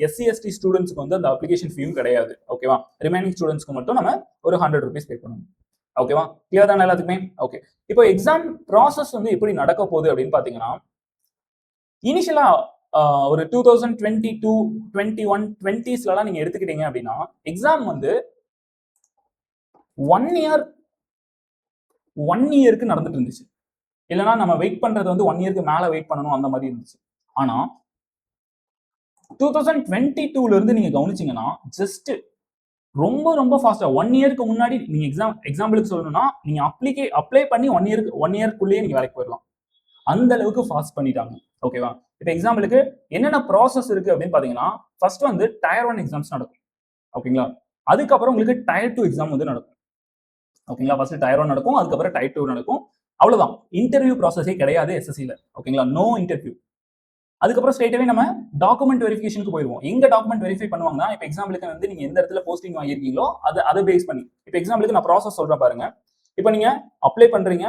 எஸ்சி எஸ்டி ஸ்டூடெண்ட்ஸ்க்கு வந்து அந்த அப்ளிகேஷன் ஃபீயும் கிடையாது. ஓகேவா? ரிமைனிங் ஸ்டூடெண்ட்ஸ்க்கு மட்டும் நம்ம ஒரு 100 rupees பே பண்ணணும். ஓகேவா? கிளியர் தானே எல்லாத்துக்குமே? ஓகே. இப்போ எக்ஸாம் ப்ராசஸ் வந்து எப்படி நடக்க போகுது அப்படின்னு பாத்தீங்கன்னா, இனிஷியலா ஒரு 2022, 21, 20ஸ்லாம் நீங்க எடுத்துக்கிட்டீங்க அப்படின்னா எக்ஸாம் வந்து 1 இயருக்கு நடந்துட்டு இருந்துச்சு. இல்லைன்னா நம்ம வெயிட் பண்றது வந்து 1 இயருக்கு மேல வெயிட் பண்ணணும் அந்த மாதிரி இருந்துச்சு. ஆனா 2022ல இருந்து நீங்க கவனிச்சீங்கன்னா ஜஸ்ட் ரொம்ப ரொம்ப ஃபாஸ்டா 1 இயருக்கு முன்னாடி நீங்க எக்ஸாம்பிளுக்கு சொல்லணும்னா நீங்க அப்ளை பண்ணி 1 இயர்க்குள்ளேயே நீங்க வேலைக்கு போயிடலாம். அந்த அளவுக்கு ஃபாஸ்ட் பண்ணிட்டாங்க. ஓகேவா? இப்போ எக்ஸாம்பிளுக்கு என்னென்ன ப்ராசஸ் இருக்கு அப்படின்னு பாத்தீங்கன்னா, ஃபர்ஸ்ட் வந்து டயர் 1 எக்ஸாம்ஸ் நடக்கும். ஓகேங்களா? அதுக்கப்புறம் உங்களுக்கு டயர் 2 எக்ஸாம் வந்து நடக்கும். ஓகேங்களா? ஃபர்ஸ்ட் டயர் 1 நடக்கும், அதுக்கப்புறம் டயர் 2 நடக்கும். அவ்வளவுதான். இன்டர்வியூ ப்ராசஸே கிடையாது எஸ்எஸ்சில. ஓகேங்களா? No interview. அதுக்கப்புறம் ஸ்ட்ரெயிட்டாவே நம்ம டாக்குமெண்ட் வெரிஃபிகேஷனுக்கு போயிடுவோம். எங்க டாக்குமெண்ட் வெரிஃபை பண்ணுவாங்கன்னா, இப்போ எக்ஸாம்பிளுக்கு வந்து நீங்க எந்த இடத்துல போஸ்டிங் வாங்கியிருக்கீங்களோ அதை பேஸ் பண்ணி. இப்போ எக்ஸாம்பிளுக்கு நான் ப்ராசஸ் சொல்றேன் பாருங்க. இப்போ நீங்க அப்ளை பண்றீங்க,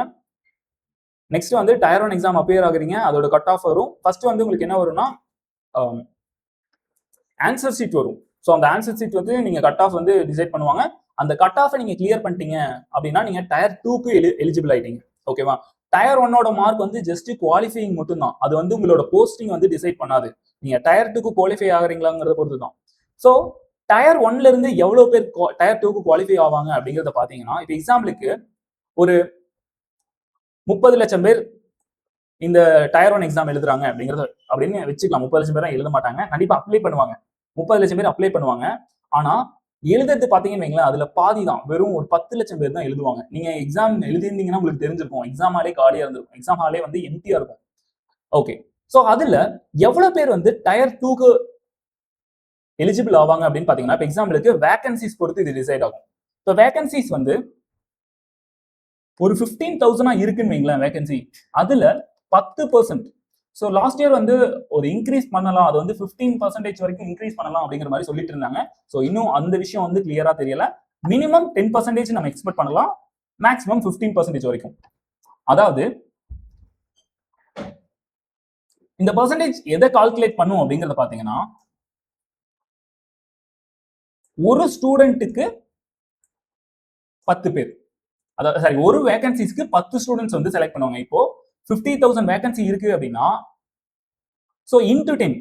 நெக்ஸ்ட் வந்து டயர் 1 எக்ஸாம் அப்பியர் ஆகுறீங்க, அதோட கட் ஆஃப் வரும். ஃபர்ஸ்ட் வந்து உங்களுக்கு என்ன வரும்னா ஆன்சர் ஷீட் வரும். ஸோ அந்த ஆன்சர் ஷீட் வந்து நீங்க கட் ஆஃப் வந்து டிசைட் பண்ணுவாங்க. அந்த கட் ஆஃப் நீங்க கிளியர் பண்ணிட்டீங்க அப்படின்னா நீங்க டயர் 2க்கு எலிஜிபிள் ஆயிட்டீங்க. ஓகேவா? டயர் 1ஓட மார்க் வந்து ஜஸ்ட் குவாலிஃபைங் மட்டும் தான். அது வந்து உங்களோட போஸ்டிங் வந்து டிசைட் பண்ணாது. நீங்க டயர் 2க்கு குவாலிஃபை ஆகுறீங்களாங்கிறத பொறுத்து தான். ஸோ டயர் 1ல இருந்து எவ்வளவு பேர் டயர் 2க்கு குவாலிஃபை ஆவாங்க அப்படிங்கிறத பாத்தீங்கன்னா, இப்போ எக்ஸாம்பிளுக்கு ஒரு 30 லட்சம் பேர் இந்த டயர் 1 எக்ஸாம் எழுதுறாங்க அப்படின்னு வச்சுக்கலாம். 30 லட்சம் பேர் எழுத மாட்டாங்க, கண்டிப்பா அப்ளை பண்ணுவாங்க. 30 லட்சம் பேர் அப்ளை பண்ணுவாங்க. ஆனா எழுதுறது பாத்தீங்கன்னு வைங்களேன், அதுல பாதி தான், வெறும் ஒரு 10 லட்சம் பேர் தான் எழுதுவாங்க. நீங்க எக்ஸாம் எழுதிருந்தீங்கன்னா உங்களுக்கு தெரிஞ்சிருக்கும், எக்ஸாம் ஹாலே காலியா இருந்திருக்கும். எக்ஸாம் ஹாலே வந்து எம்டியா இருக்கும். ஓகே. சோ அதுல எவ்வளவு பேர் வந்து டயர் 2க்கு எலிஜிபிள் ஆவாங்க அப்படின்னு பாத்தீங்கன்னா, இப்போ எக்ஸாம்பிளுக்கு வேகன்சிஸ் பொறுத்து இது டிசைட் ஆகும். இப்போ வேகன்சிஸ் வந்து ஒரு 15,000 இருக்குன்னு வைங்களேன் வேகன்சி. அதுல 10%. ஸோ லாஸ்ட் இயர் வந்து ஒரு இன்க்ரீஸ் பண்ணலாம், அது வந்து 15% வரைக்கும் இன்க்ரீஸ் பண்ணலாம் அப்படிங்கிற மாதிரி சொல்லிட்டு இருந்தாங்க. ஸோ இன்னும் அந்த விஷயம் வந்து கிளியரா தெரியல. மினிமம் 10% நம்ம எக்ஸ்பெக்ட் பண்ணலாம், மேக்ஸிமம் 15% வரைக்கும். அதாவது இந்த பர்சன்டேஜ் எதை கால்குலேட் பண்ணும் அப்படிங்கறத பாத்தீங்கன்னா, ஒரு ஸ்டூடெண்ட்டுக்கு 10 பேர், அதாவது சாரி, ஒரு வேகன்சிஸ்க்கு 10 ஸ்டூடெண்ட்ஸ் வந்து செலக்ட் பண்ணுவாங்க. இப்போ 50,000 வேகன்சி இருக்கு அப்படின்னா, ஸோ இன்டூ 10,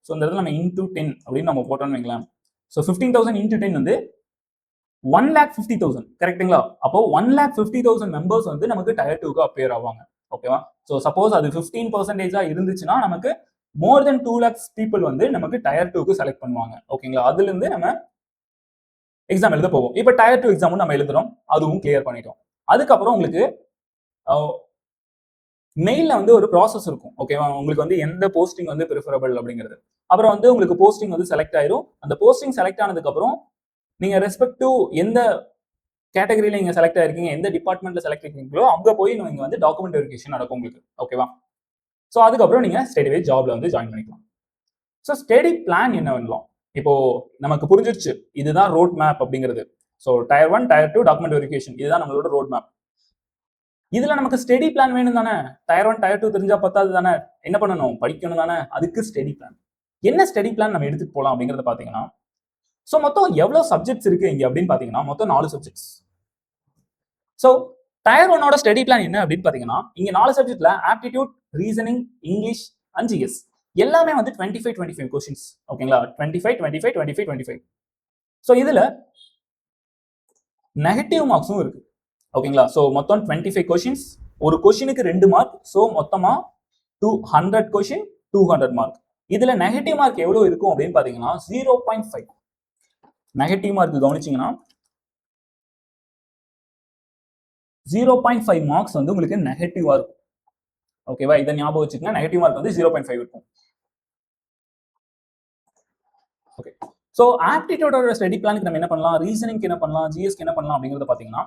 ஸோ இந்த இடத்துல நம்ம இன்டூ 10 அப்படின்னு நம்ம போட்டோம்னு வைங்களேன், ஸோ 15,000 இன்டு 10 வந்து 1,50,000 கரெக்ட்டுங்களா? அப்போ 1,50,000 மெம்பர்ஸ் வந்து நமக்கு டயர் 2க்கு அப்பியர் ஆவாங்க. ஓகேவா? ஸோ சப்போஸ் அது 15% இருந்துச்சுன்னா நமக்கு மோர் தென் 2 lakhs பீப்புள் வந்து நமக்கு டயர் 2க்கு செலக்ட் பண்ணுவாங்க. ஓகேங்களா? அதுல இருந்து நம்ம எக்ஸாம் எழுத போவோம். இப்போ டயர் 2 எக்ஸாமும் நம்ம எழுதுறோம். அதுவும் கிளியர் பண்ணிட்டோம். அதுக்கப்புறம் உங்களுக்கு மெயில்ல வந்து ஒரு ப்ராசஸ் இருக்கும். ஓகேவா? உங்களுக்கு வந்து எந்த போஸ்டிங் வந்து பிரிஃபரபிள் அப்படிங்கிறது. அப்புறம் வந்து உங்களுக்கு போஸ்டிங் வந்து செலக்ட் ஆயிரும். அந்த போஸ்டிங் செலக்ட் ஆனதுக்கு அப்புறம் நீங்க ரெஸ்பெக்டிவ் எந்த கேட்டகரியில நீங்க செலக்ட் ஆயிருக்கீங்க, எந்த டிபார்ட்மெண்ட்ல செலக்ட் ஆயிருக்கீங்களோ அங்க போய் நீங்க வந்து டாக்குமெண்ட் வெரிஃபிகேஷன் நடக்கும் உங்களுக்கு. ஓகேவா? ஸோ அதுக்கப்புறம் நீங்க ஸ்ட்ரெயிட்அவே ஜாப்ல வந்து ஜாயின் பண்ணிக்கலாம். ஸோ ஸ்டடி பிளான் என்ன பண்ணலாம்? இப்போ நமக்கு புரிஞ்சிருச்சு இதுதான் ரோட் மேப் அப்படிங்கிறது. So tier 1, tier 2 document verification இதுதான் நம்மளோட ரோட் மேப். இதுல நமக்கு ஸ்டடி பிளான் வேணும் தானே? டயர் 1, டயர் 2 தெரிஞ்சா பத்தாது தானே? என்ன பண்ணணும்? படிக்கணும் தானே? அதுக்கு ஸ்டடி பிளான். என்ன ஸ்டடி பிளான் நம்ம எடுத்துட்டு போலாம் அப்படிங்கறத பாத்தீங்கன்னா, ஸோ மொத்தம் எவ்வளவு சப்ஜெக்ட்ஸ் இருக்கு இங்க அப்படின்னு பாத்தீங்கன்னா மொத்தம் 4 சப்ஜெக்ட்ஸ். ஸோ டயர் 1ஓட ஸ்டடி பிளான் என்ன அப்படின்னு பாத்தீங்கன்னா, இங்க 4 சப்ஜெக்ட்ல aptitude, reasoning, English and GS எல்லாமே வந்து 25 கொஸ்டின்ஸ். ஓகேங்களா? 25. ஸோ இதுல நெகட்டிவ் மார்க்ஸும் இருக்கு. ஓகேங்களா? ஸோ மொத்தம் 25 கொஸ்டின்ஸ், ஒரு கொஸ்டினுக்கு 2 மார்க். ஸோ மொத்தமா 100 கொஸ்டின் 200 மார்க். இதுல நெகட்டிவ் மார்க் எவ்வளவு இருக்கும் அப்படின்னு பாத்தீங்கன்னா 0.5. நெகட்டிவ் மார்க் கவனிச்சீங்கன்னா 0.5 மார்க்ஸ் வந்து உங்களுக்கு நெகட்டிவா இருக்கும். ஓகேவா? இதை ஞாபகம் வச்சுக்கோங்க. நெகட்டிவ் மார்க் வந்து 0.5 இருக்கும். ஓகே. ஸோ ஆப்டிடியூடோட ஸ்டடி பிளானுக்கு நம்ம என்ன பண்ணலாம், ரீசனிங்க்கு என்ன பண்ணலாம், ஜிஎஸ்க்கு என்ன பண்ணலாம் அப்படிங்கறத பாத்தீங்கன்னா,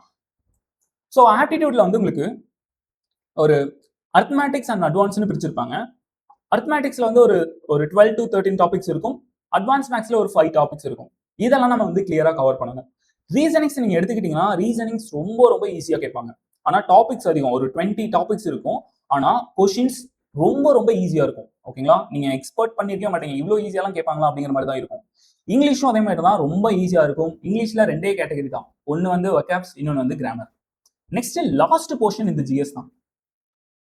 ஸோ ஆப்டிடியூட்ல வந்து உங்களுக்கு ஒரு அரித்மேட்டிக்ஸ் அண்ட் அட்வான்ஸ்னு பிரிச்சிருப்பாங்க. அரித்மேட்டிக்ஸ்ல வந்து ஒரு 12 to 13 டாபிக்ஸ் இருக்கும். அட்வான்ஸ் மேக்ஸ்ல ஒரு 5 டாபிக்ஸ் இருக்கும். இதெல்லாம் நம்ம வந்து கிளியரா கவர் பண்ணணும். ரீசனிங்ஸ் நீங்க எடுத்துக்கிட்டீங்கன்னா ரீசனிங்ஸ் ரொம்ப ரொம்ப ஈஸியா கேட்பாங்க. ஆனா டாபிக்ஸ் அதிகம், ஒரு 20 டாபிக்ஸ் இருக்கும். ஆனா கொஸ்டின்ஸ் ரொம்ப ரொம்ப ஈஸியா இருக்கும். ஓகேங்களா? நீங்க எக்ஸ்பெக்ட் பண்ணிருக்க மாட்டீங்க இவ்வளவு ஈஸியாலாம் கேட்பாங்களா அப்படிங்கிற மாதிரி தான் இருக்கும். இங்கிலீஷும் அதே மாதிரி தான் ரொம்ப ஈஸியா இருக்கும். இங்கிலீஷ்ல 2 கேட்டகரி தான். ஒன்னு வந்து வொக்காப்ஸ், இன்னொன்னு வந்து கிராமர். நெக்ஸ்ட் லாஸ்ட் போர்ஷன் இந்த ஜிஎஸ் தான்.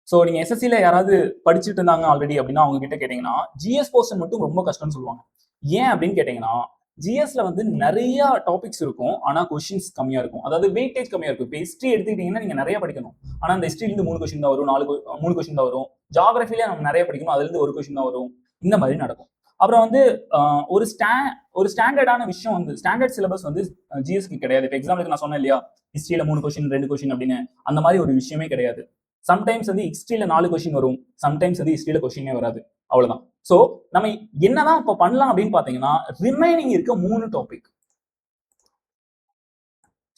ஸோ நீங்க எஸ்எஸ்சில யாராவது படிச்சுட்டு இருந்தாங்க ஆல்ரெடி அப்படின்னா அவங்க கிட்ட கேட்டீங்கன்னா ஜிஎஸ் போர்ஷன் மட்டும் ரொம்ப கஷ்டம்னு சொல்லுவாங்க. ஏன் அப்படின்னு கேட்டீங்கன்னா ஜிஎஸ்ல வந்து நிறைய டாபிக்ஸ் இருக்கும். ஆனா கொஸ்டின்ஸ் கம்மியா இருக்கும். அதாவது வெயிட்டேஜ் கம்மியா இருக்கும். இப்போ ஹிஸ்ட்ரி எடுத்துக்கிட்டீங்கன்னா நீங்க நிறைய படிக்கணும். ஆனா அந்த ஹிஸ்ட்ரில இருந்து 3 கொஸ்டின் தான் வரும், 3 கொஸ்டின் தான் வரும். ஜியோகிராஃபில நம்ம நிறைய படிக்கணும், அதுல இருந்து ஒரு கொஸ்டின் தான் வரும். இந்த மாதிரி நடக்கும். அப்புறம் வந்து ஒரு ஸ்டாண்டர்டான விஷயம் வந்து ஸ்டாண்டர்ட் சிலபஸ் வந்து ஜிஎஸ்க்கு கிடையாது. இப்போ எக்ஸாம்பிளுக்கு நான் சொன்னேன் இல்லையா, ஹிஸ்ட்ரியில 3 கொஸ்டின் 2 கொஸ்டின் அப்படின்னு, அந்த மாதிரி ஒரு விஷயமே கிடையாது. சம்டைம்ஸ் வந்து ஹிஸ்ட்ரியில 4 கொஸ்டின் வரும், சம்டைம்ஸ் வந்து ஹிஸ்ட்ரியில கொஸ்டினே வராது. அவ்வளவுதான். சோ நம்ம என்னதான் இப்ப பண்ணலாம் அப்படின்னு பாத்தீங்கன்னா ரிமைனிங் இருக்க 3 டாபிக்,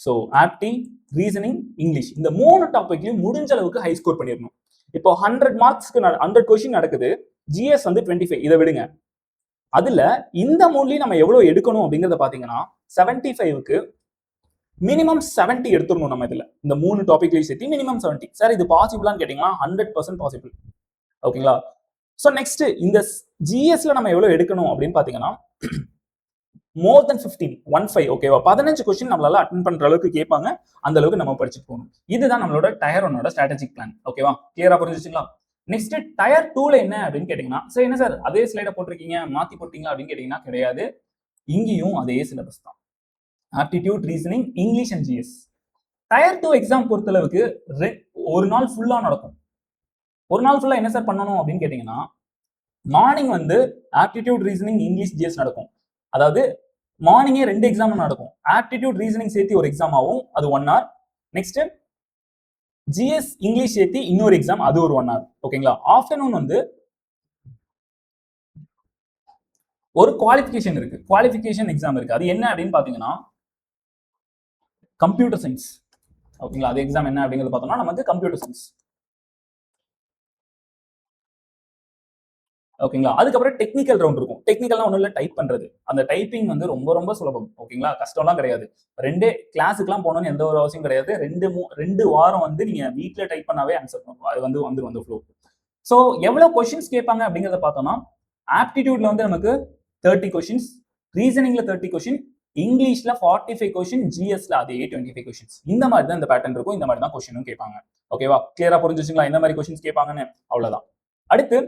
சோ ஆப்டி, ரீசனிங், இங்கிலீஷ், இந்த 3 டாபிக்லயும் முடிஞ்ச அளவுக்கு ஹை ஸ்கோர் பண்ணிடணும். இப்போ 100 மார்க்ஸ்க்கு 100 கொஸ்டின் நடக்குது, ஜிஎஸ் வந்து 25. இதை விடுங்க. அதுல இந்த 3லயும் நம்ம எவ்வளவு எடுக்கணும் அப்படிங்கறத பாத்தீங்கன்னா 75க்கு மினிமம் 70 எடுத்துடணும். நம்ம இதுல இந்த 3 டாபிக்லயும் சேர்த்து மினிமம் 70. சார் இது பாசிபிளான்னு கேட்டீங்கன்னா 100% பாசிபிள். ஓகேங்களா? சோ நெக்ஸ்ட் இந்த ஜிஎஸ்ல நம்ம எவ்வளவு எடுக்கணும் அப்படின்னு பாத்தீங்கன்னா மோர் தென் 15. ஓகேவா? 15 கொஸ்டின் நம்மளால அட்டென்ட் பண்ற அளவுக்கு கேட்பாங்க. அந்த அளவுக்கு நம்ம படிச்சுட்டு போகணும். இதுதான் நம்மளோட டயர் 1ஓட ஸ்ட்ராட்டஜிக் பிளான். ஓகேவா? கிளியரா புரிஞ்சுச்சுங்களா? நெக்ஸ்ட் டயர் 2ல என்ன அப்படின்னு கேட்டீங்கன்னா, சார் என்ன சார் அதே ஸ்லைட போட்டிருக்கீங்க, மாத்தி போட்டீங்களா அப்படின்னு கேட்டீங்கன்னா கிடையாது. இங்கேயும் அதே சிலபஸ் தான். Aptitude, reasoning, English and GS. Tier 2 exam பொறுத்தளவுக்கு ஒரு நாள் ஃபுல்லா நடக்கும். ஒரு நாள் ஃபுல்லா என்ன சார் பண்ணணும் அப்படின்னு கேட்டீங்கன்னா, மார்னிங் வந்து ஆப்டிடியூட், ரீசனிங், இங்கிலீஷ், ஜிஎஸ் நடக்கும். அதாவது மார்னிங்கே 2 எக்ஸாம் நடக்கும். ஆப்டிடியூட், ரீசனிங் சேர்த்து ஒரு எக்ஸாம் ஆகும், அது 1 hour. நெக்ஸ்ட் ஜிஎஸ், இங்கிலீஷ் சேர்த்து இன்னொரு எக்ஸாம், அது ஒரு 1 hour. ஓகேங்களா? ஆஃப்டர்நூன் வந்து ஒரு குவாலிஃபிகேஷன் இருக்கு, குவாலிஃபிகேஷன் எக்ஸாம் இருக்கு. அது என்ன அப்படின்னு பாத்தீங்கன்னா கம்ப்யூட்டர் சயின்ஸ். ஓகேங்களா? அது எக்ஸாம் என்ன அப்படிங்கிறது பார்த்தோம்னா நமக்கு கம்ப்யூட்டர் சயின்ஸ். ஓகேங்களா? அதுக்கப்புறம் டெக்னிக்கல் ரவுண்ட் இருக்கும். டெக்னிக்கல்லாம் ஒன்றும் இல்லை, டைப் பண்றது. அந்த டைப்பிங் வந்து ரொம்ப ரொம்ப சுலபம். ஓகேங்களா? கஷ்டம்லாம் கிடையாது. 2 கிளாஸுக்குலாம் போகணும்னு எந்த ஒரு அவசியம் கிடையாது. 2 வாரம் வந்து நீங்க வீட்டில் டைப் பண்ணாவே ஆன்சர் பண்ணுவோம். அது வந்து வந்துடும் அந்த ஃப்ளோ. ஸோ எவ்வளவு கொஸ்டின்ஸ் கேட்பாங்க அப்படிங்கிறத பார்த்தோம்னா ஆப்டிடியூட்ல வந்து நமக்கு 30 கொஸ்டின்ஸ், ரீசனிங்ல 30 கொஸ்டின், இங்கிலீஷ்ல 45 கொஸ்டின், ஜிஎஸ்ல அதே 25 கொஸ்டின்ஸ். இந்த மாதிரி தான் இந்த பேட்டர்ன் இருக்கும். இந்த மாதிரி தான் கொஸ்டினும் கேட்பாங்க. ஓகேவா? கிளியரா புரிஞ்சுச்சுங்களா? இந்த மாதிரி கொஸ்டின்ஸ் கேட்பாங்கன்னு? அவ்வளவுதான். அடுத்து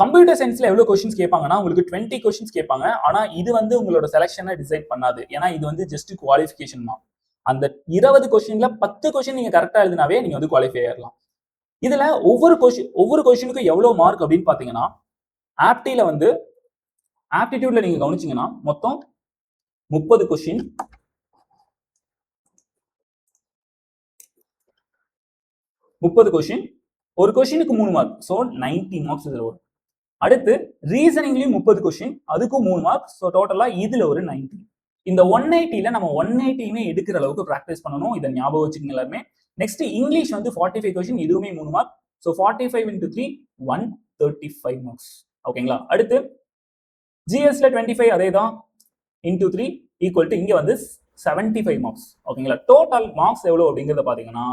கம்ப்யூட்டர் சயின்ஸ்ல எவ்வளவு கொஸ்டின்ஸ் கேட்பாங்கன்னா உங்களுக்கு 20 கொஸ்டின்ஸ் கேட்பாங்க. ஆனா இது வந்து உங்களோட செலக்ஷனை டிசைட் பண்ணாது. ஏன்னா இது வந்து ஜஸ்ட் குவாலிஃபிகேஷன் தான். அந்த 20 கொஸ்டின்ல 10 கொஸ்டின் நீங்க கரெக்டா எழுதினாவே நீங்க வந்து குவாலிஃபை ஆயிடலாம். இதுல ஒவ்வொரு கொஸ்டினுக்கும் எவ்வளவு மார்க் அப்படின்னு பாத்தீங்கன்னா, ஆப்டில வந்து ஆப்டிடியூட்ல நீங்க கவனிச்சீங்கன்னா மொத்தம் 30 கொஸ்டின். ஒரு கொஸ்டினுக்கு 3 மார்க். ஸோ 90 மார்க்ஸ் இதுல வரும். அடுத்து ரீசனிங்லயும் 30 கொஸ்டின், அதுக்கும் 3 மார்க். ஸோ டோட்டலா இதுல ஒரு 90. இந்த 180ல நம்ம 180யுமே எடுக்கிற அளவுக்கு பிராக்டிஸ் பண்ணணும். இதை ஞாபகம் வச்சுக்கோங்க எல்லாருமே. நெக்ஸ்ட் இங்கிலீஷ் வந்து 45 கொஸ்டின், இதுவுமே 3 மார்க். So 45 into 3 135 marks. ஓகேங்களா? அடுத்து ஜிஎஸ்ல 25 அதே தான், இன்டூ 3 ஈக்குவல் டு இங்க வந்து 75 மார்க்ஸ். ஓகேங்களா? டோட்டல் மார்க்ஸ் எவ்வளவு அப்படிங்கறத பாத்தீங்கன்னா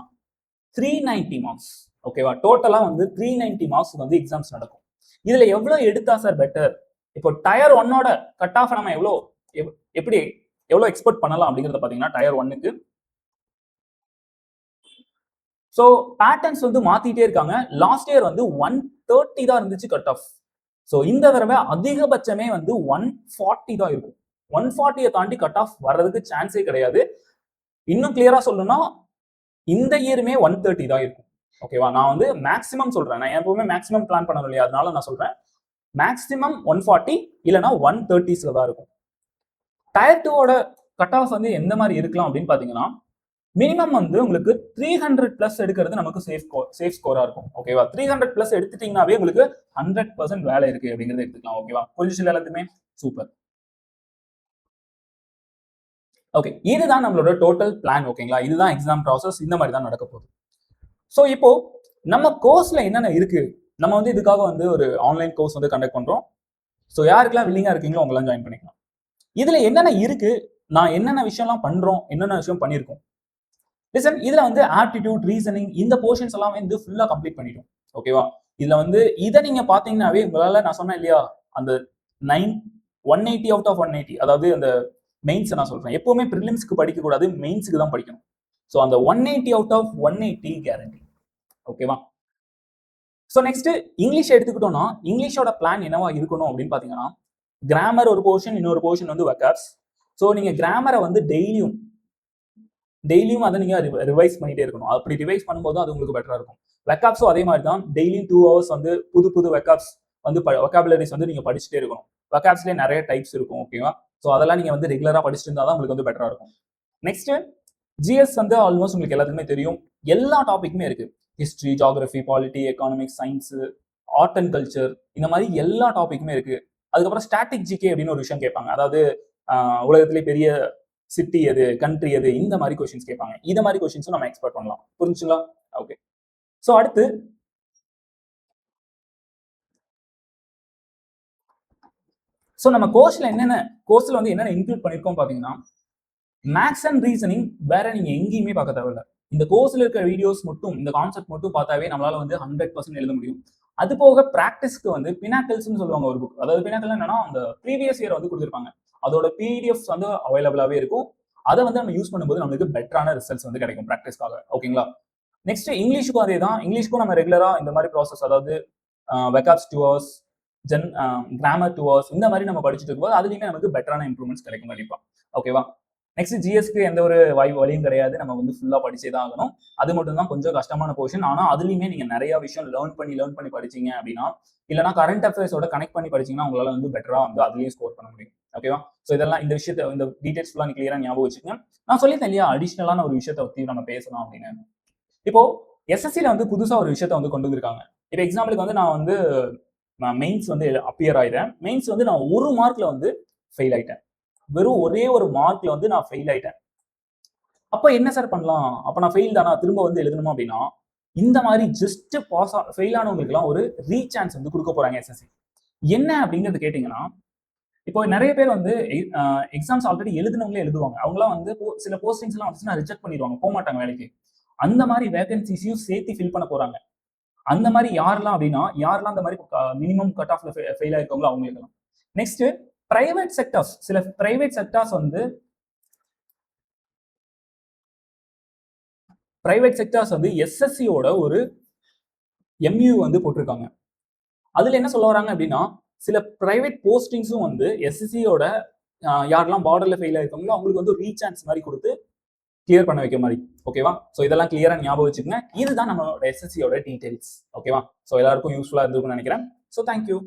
390 மார்க்ஸ். ஓகேவா? டோட்டலா வந்து 390 மார்க்ஸ் வந்து எக்ஸாம்ஸ் நடக்கும். இதுல எவ்வளவு எடுத்தா சார் பெட்டர்? இப்போ டயர் 1ஓட கட் ஆஃப் நம்ம எவ்வளவு எக்ஸ்பெக்ட் பண்ணலாம் அப்படிங்கறத பாத்தீங்கன்னா டயர் 1க்கு சோ பேட்டர்ன்ஸ் வந்து மாத்திட்டே இருக்காங்க. லாஸ்ட் இயர் வந்து 130 தான் இருந்துச்சு கட் ஆஃப். சோ இந்த தடவை அதிகபட்சமே வந்து 140 தான் இருக்கும். 140 தாண்டி கட் ஆஃப் வர்றதுக்கு சான்ஸே கிடையாது. இன்னும் கிளியரா சொல்லணும்னா இந்த இயருமே 130 தான் இருக்கும். ஓகேவா? நான் வந்து மேக்ஸிமம் சொல்றேன். நான் எப்பவுமே மேக்ஸிமம் பிளான் பண்ணணும் இல்லையா? அதனால நான் சொல்றேன் மேக்ஸிமம் 140 இல்லனா 130ஸ்ல தான் இருக்கும். டயர் 2ஓட கட் ஆஃப் வந்து எந்த மாதிரி இருக்கலாம் அப்படின்னு பாத்தீங்கன்னா, மினிமம் வந்து உங்களுக்கு 300 பிளஸ் எடுக்கிறது நமக்கு சேஃப் ஸ்கோரா இருக்கும். ஓகேவா? 300 பிளஸ் எடுத்துட்டீங்கன்னாவே உங்களுக்கு 100% வேலை இருக்கு அப்படிங்கறத எடுத்துக்கலாம். ஓகேவா? பொசிஷன் எல்லாத்துக்குமே சூப்பர். ஓகே, இதுதான் நம்மளோட டோட்டல் பிளான். ஓகேங்களா? இதுதான் எக்ஸாம் ப்ராசஸ். இந்த மாதிரி தான் நடக்க போகுது. ஸோ இப்போ நம்ம கோர்ஸ்ல என்னென்ன இருக்கு? நம்ம வந்து இதுக்காக வந்து ஒரு ஆன்லைன் கோர்ஸ் வந்து கண்டக்ட் பண்றோம். ஸோ யாருக்கெல்லாம் வில்லிங்கா இருக்கீங்களோ அவங்களாம் ஜாயின் பண்ணிக்கலாம். இதுல என்னென்ன இருக்கு, நான் என்னென்ன விஷயம்லாம் பண்றோம், என்னென்ன விஷயம் பண்ணியிருக்கோம். லிசன், இதுல வந்து ஆப்டிடியூட், ரீசனிங் இந்த போர்ஷன்ஸ் எல்லாம் வந்து ஃபுல்லா கம்ப்ளீட் பண்ணிட்டோம். ஓகேவா? இதுல வந்து இதை நீங்க பாத்தீங்கன்னாவே உங்களால, நான் சொன்னேன் இல்லையா, அந்த 180 அவுட் ஆஃப் 180, அதாவது அந்த மெயின்ஸ் நான் சொல்றேன். எப்பவுமே ப்ரிலிம்ஸ்க்கு படிக்க கூடாது, மெயின்ஸ்க்கு தான் படிக்கணும். ஸோ அந்த 180 அவுட் ஆஃப் 180 கேரண்டி. ஓகேவா? ஸோ நெக்ஸ்ட் இங்கிலீஷ் எடுத்துக்கிட்டோம்னா, இங்கிலீஷோட பிளான் என்னவா இருக்கணும் அப்படின்னு பாத்தீங்கன்னா, கிராமர் ஒரு போர்ஷன், இன்னொரு போர்ஷன் வந்து வெக்காப்ஸ். ஸோ நீங்க கிராமரை வந்து டெய்லியும் அதை நீங்க ரிவைஸ் பண்ணிட்டே இருக்கணும். அப்படி ரிவைஸ் பண்ணும்போது அது உங்களுக்கு பெட்டரா இருக்கும். வெக்காப்ஸும் அதே மாதிரி தான். டெய்லியும் 2 ஹவர்ஸ் வந்து புது வெக்காப்ஸ் வந்து வெக்காபுலரிஸ் வந்து நீங்க படிச்சுட்டே இருக்கணும். வெக்காப்ஸ்லேயே நிறைய டைப்ஸ் இருக்கும். ஓகேவா? ஸோ அதெல்லாம் நீங்க வந்து ரெகுலரா படிச்சுட்டு இருந்தா தான் உங்களுக்கு வந்து பெட்டரா இருக்கும். நெக்ஸ்ட் ஜிஎஸ் வந்து ஆல்மோஸ்ட் உங்களுக்கு எல்லாத்துக்குமே தெரியும். எல்லா டாபிக்குமே இருக்கு. History, geography, polity, economics, science, art and culture, இந்த மாதிரி எல்லா டாபிக்குமே இருக்கு. அதுக்கப்புறம் ஸ்டாட்டிக் ஜிகே அப்படின்னு ஒரு விஷயம் கேட்பாங்க. அதாவது உலகத்திலே பெரிய சிட்டி எது, கண்ட்ரி எது, இந்த மாதிரி கொஸ்டின்ஸ் கேட்பாங்க. இந்த மாதிரி கொஸ்டின்ஸும் நம்ம எக்ஸ்பெக்ட் பண்ணலாம். புரிஞ்சுங்களா? ஓகே. ஸோ அடுத்து நம்ம கோர்ஸ்ல வந்து என்னென்ன இன்க்ளூட் பண்ணிருக்கோம் பாத்தீங்கன்னா, மேக்ஸ் அண்ட் ரீசனிங் வேற நீங்க எங்கேயுமே பார்க்க தேவையில்ல. இந்த கோர்ஸ்ல இருக்கிற வீடியோஸ் மட்டும், இந்த கான்செப்ட் மட்டும் பார்த்தாவே நம்மளால வந்து 100% எழுத முடியும். அது போக பிராக்டிஸ்க்கு வந்து பினாக்கல்ஸ்னு சொல்லுவாங்க ஒரு புக். அதாவது பினாக்கல் என்னன்னா, அந்த ப்ரீவியஸ் இயர் வந்து கொடுத்துருப்பாங்க. அதோட பிடிஎஃப்ஸ் வந்து அவைலபிளாவே இருக்கும். அதை வந்து நம்ம யூஸ் பண்ணும்போது நம்மளுக்கு பெட்டரான ரிசல்ட்ஸ் வந்து கிடைக்கும் பிராக்டிஸ்க்காக. ஓகேங்களா? நெக்ஸ்ட் இங்கிலீஷுக்கும் அதே தான். இங்கிலீஷ்க்கும் நம்ம ரெகுலரா இந்த மாதிரி ப்ராசஸ், அதாவது வெக்காப்ஸ் 2 ஹவர்ஸ், கிராமர் 2 ஹவர்ஸ், இந்த மாதிரி நம்ம படிச்சுட்டு இருக்கும்போது அதுலயுமே நமக்கு பெட்டரான இம்ப்ரூவ்மெண்ட்ஸ் கிடைக்கும் கண்டிப்பா. ஓகேவா? நெக்ஸ்ட் ஜிஎஸ்க்கு எந்த ஒரு வழியும் கிடையாது. நம்ம வந்து ஃபுல்லா படிச்சே தான் ஆகணும். அது மட்டும் தான் கொஞ்சம் கஷ்டமான போர்ஷன். ஆனா அதுலயுமே நீங்க நிறைய விஷயம் லேர்ன் பண்ணி படிச்சீங்க அப்படின்னா, இல்லைனா கரண்ட் அஃபேர்ஸோட கனெக்ட் பண்ணி படிச்சீங்கன்னா உங்களால வந்து பெட்டரா வந்து அதுலயும் ஸ்கோர் பண்ண முடியும். ஓகேவா? ஸோ இதெல்லாம், இந்த விஷயத்தை, இந்த டீடைல்ஸ் ஃபுல்லா நீ கிளியரா ஞாபகம் வச்சுக்கோங்க. நான் சொல்லியிருந்தேன் இல்லையா, அடிஷனலான ஒரு விஷயத்தை பத்தி நம்ம பேசலாம் அப்படின்னு. இப்போ எஸ்எஸ்சில வந்து புதுசா ஒரு விஷயத்தை வந்து கொண்டு வந்திருக்காங்க. இப்போ எக்ஸாம்பிளுக்கு வந்து நான் வந்து மெயின்ஸ் வந்து அப்பியர் ஆயிட்டேன். மெயின்ஸ் வந்து நான் 1 மார்க்ல வந்து ஃபெயில் ஆயிட்டேன். வெறும் ஒரே ஒரு மார்க்ல வந்து நான் ஃபெயில் ஆயிட்டேன். அப்ப என்ன சார் பண்ணலாம்? அப்ப நான் ஃபெயில் தானா, திரும்ப வந்து எழுதணுமா அப்படின்னா, இந்த மாதிரி ஜஸ்ட் ஃபெயில் ஆனவங்களுக்கு எல்லாம் ஒரு ரீசான்ஸ் வந்து கொடுக்க போறாங்க எஸ்எஸ்சி. என்ன அப்படிங்கறது கேட்டீங்கன்னா, இப்போ நிறைய பேர் வந்து எக்ஸாம்ஸ் ஆல்ரெடி எழுதுனவங்களே எழுதுவாங்க. அவங்களாம் வந்து சில போஸ்டிங்ஸ் எல்லாம் வந்துச்சுன்னா ரிஜெக்ட் பண்ணிடுவாங்க, போக மாட்டாங்க வேலைக்கு. அந்த மாதிரி வேகன்சிஸையும் சேர்த்து ஃபில் பண்ண போறாங்க. அந்த மாதிரி யாரெல்லாம் அப்படின்னா, யாரெல்லாம் அந்த மாதிரி மினிமம் கட் ஆஃப்ல ஃபெயில் ஆயிருக்காங்களோ அவங்களுக்கு. நெக்ஸ்ட் பிரைவேட் செக்டர்ஸ், சில பிரைவேட் செக்டர்ஸ் வந்து எஸ்எஸ்சியோட ஒரு எம்யூ வந்து போட்டிருக்காங்க. அதுல என்ன சொல்ல வராங்க அப்படின்னா சில பிரைவேட் போஸ்டிங்ஸும் வந்து எஸ்எஸ்சியோட யாரெல்லாம் பார்டர்ல ஃபெயில் ஆயிருக்காங்களோ அவங்களுக்கு வந்து ரீசான்ஸ் மாதிரி கொடுத்து கிளியர் பண்ண வைக்க மாதிரி. ஓகேவா? ஸோ இதெல்லாம் கிளியரா ஞாபகம் வச்சுக்கோங்க. இதுதான் நம்மளோட எஸ்எஸ்சியோட டீடைல்ஸ். ஓகேவா? ஸோ எல்லாருக்கும் யூஸ்ஃபுல்லா இருந்திருக்கும்னு நினைக்கிறேன். So thank you.